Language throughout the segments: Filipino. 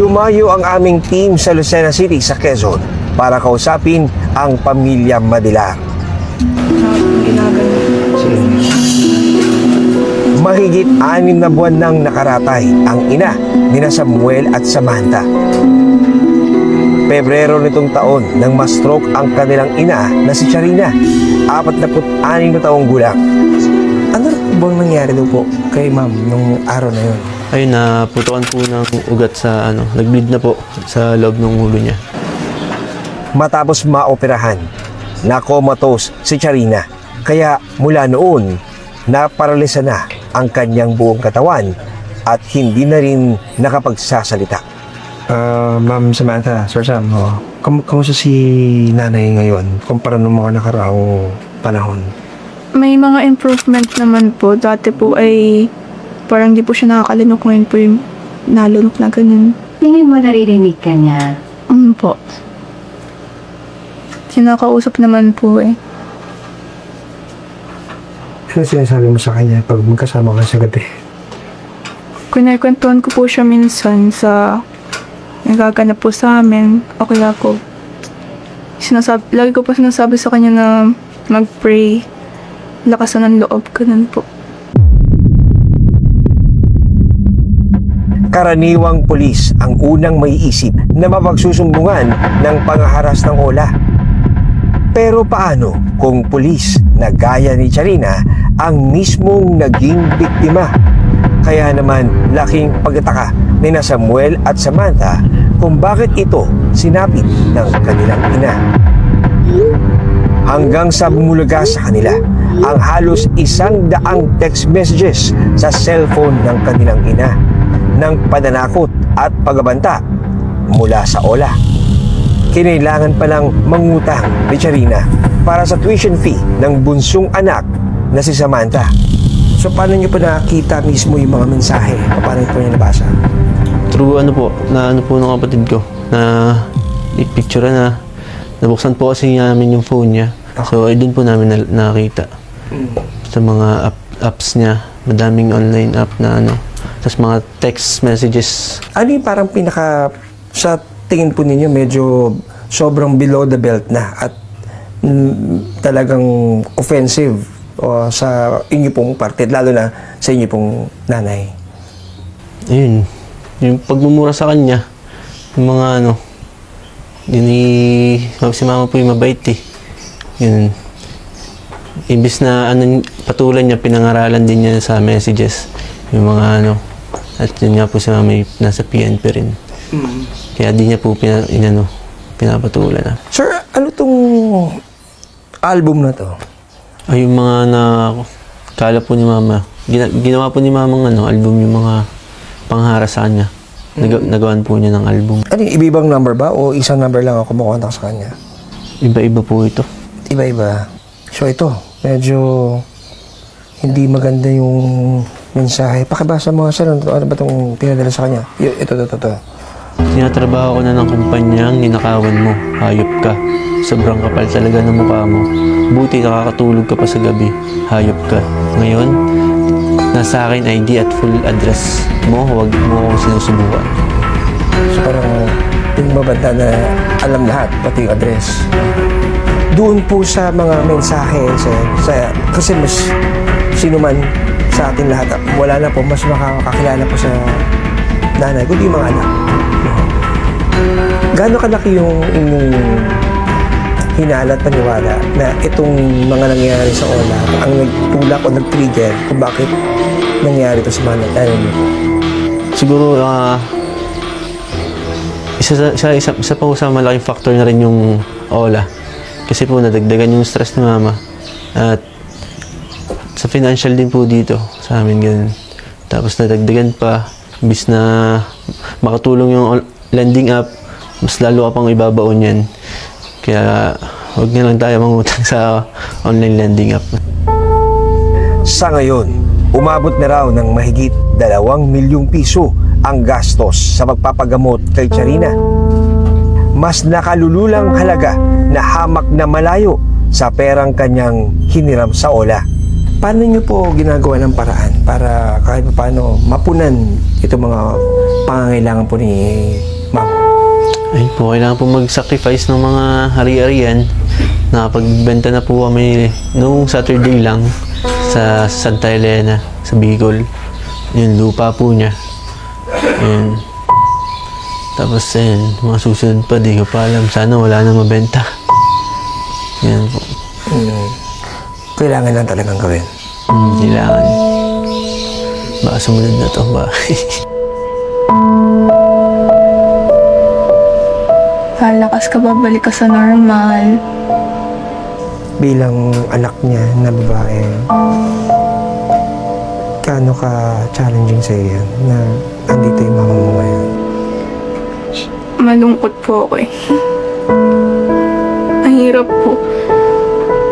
Dumayo ang aming team sa Lucena City sa Quezon para kausapin ang pamilya Madilar. Mahigit 6 na buwan nang nakaratay ang ina nina Samuel at Samantha. Pebrero nitong taon nang ma-stroke ang kanilang ina na si Charina, 46 na taong gulang. Ano bang nangyari daw po kay ma'am nung araw na yun? Ayun, naputukan po ng ugat sa nag-bleed na po sa loob ng ulo niya. Matapos maoperahan, na-comatose si Charina. Kaya mula noon, naparalisa na ang kanyang buong katawan at hindi na rin nakapagsasalita. Ma'am Samantha, Sir Sam, kamusta si nanay ngayon kumpara ng mga nakaraang panahon? May mga improvement naman po. Dati po ay parang di po siya nakakalinok. Ngayon po yung nalunok na ganun. Tingin mo naririnig ka niya? Po. Sinakausap naman po eh. Ano sinasabi mo sa kanya pag magkasama ka sa gabi? Kinakwentuhan ko po siya minsan sa nagaganap po sa amin. O kaya ko, lagi ko po sinasabi sa kanya na mag-pray. Lakasan ng loob, ganun po. Karaniwang pulis ang unang may isip na mapagsusumbungan ng pangaharas ng Ola. Pero paano kung pulis na gaya ni Charina ang mismong naging biktima? Kaya naman laking pagtataka ni Samuel at Samantha kung bakit ito sinapit ng kanilang ina. Hanggang sa bumulaga sa kanila ang halos 100 text messages sa cellphone ng kanilang ina ng pananakot at pagbabanta mula sa Ola. Kinailangan palang mangutang ni Charina para sa tuition fee ng bunsong anak na si Samantha. So paano niyo pa nakita mismo yung mga mensahe? Paano po niyo nabasa? True po ng kapatid ko na i-picture na nabuksan po kasi namin yung phone niya. So ay doon po namin nakita sa mga apps niya. Madaming online app na tapos mga text messages. Ano yung parang sa tingin po ninyo medyo sobrang below the belt na at talagang offensive sa inyo pong parte, lalo na sa inyo pong nanay? Ayun, yung pagmumura sa kanya, yung mga si mama po yung mabait eh. Yun, imbis na patulan niya, pinangaralan din niya sa messages, yung mga at yun nga po si mama nasa PNP rin. Kaya di niya po pinapatulan na. Sir, ano tong album na to? Ay, yung mga kala po ni mama. Ginawa po ni mama album yung mga panghara sa kanya. Nagawan po niya ng album. Ano yung iba-ibang number ba o isang number lang ako kumukontak sa kanya? Iba-iba po ito. Iba-iba. So ito, medyo hindi maganda yung mensahe. Pakibasa mo nga sir, ano ba itong pinadala sa kanya? Ito. Tinatrabaho ko na ng kumpanyang ninakawan mo. Hayop ka. Sobrang kapal talaga ng mukha mo. Buti nakakatulog ka pa sa gabi. Hayop ka. Ngayon, nasa akin ID at full address mo. Huwag mo akong sinusubukan. So parang yung mabanda na alam lahat, pati yung address. Doon po sa mga mensahe, kasi mas sino man sa atin lahat, wala na po, mas makakakilala po sa nanay, kundi yung mga anak. Gaano kalaki yung inyong hinala at paniwala na itong mga nangyayari sa Ola ang nagtulak o nag-trigger kung bakit nangyari ito sa mga nanay niyo? Siguro, isa pa sa malaking factor na rin yung Ola. Kasi po nadagdagan yung stress ni mama. At sa financial din po dito sa amin ganun. Tapos nadagdagan pa, imbis na makatulong yung lending app, mas lalo ka pang ibabaon yan. Kaya huwag na lang tayo mangutang sa online lending app. Sa ngayon, umabot na raw ng mahigit 2 milyong piso ang gastos sa pagpapagamot kay Charina. Mas nakalululang halaga na hamak na malayo sa perang kanyang hiniram sa Ola. Paano niyo po ginagawa ng paraan para kahit paano mapunan itong mga pangangailangan po ni Ayun po, kailangan po mag-sacrifice ng mga hari-harian. Nakapagbenta na po kami noong Saturday lang sa Santa Elena, sa Bicol. Yung lupa po niya. Ayun. Tapos ayun, mga susunod pa, di ko pa alam. Sana wala na mabenta. Yan po. Kailangan lang talagang gawin. Kailangan. Baka sumunod na to ba? Lalakas ka, babalik ka sa normal. Bilang anak niya na babae, gaano ka challenging sa iyo yan na andito yung mama mo ngayon? Malungkot po ako eh. Ang hirap po.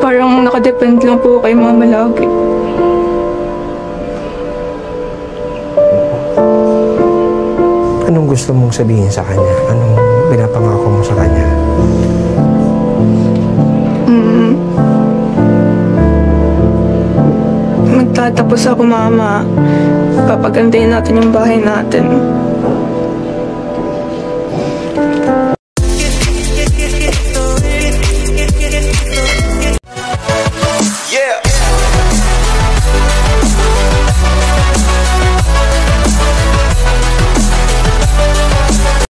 Parang nakadepend lang po kay mama lagi. Anong gusto mong sabihin sa kanya? Anong pinapangako mo sa kanya? Magtatapos ako, mama. Papagandahin natin yung bahay natin.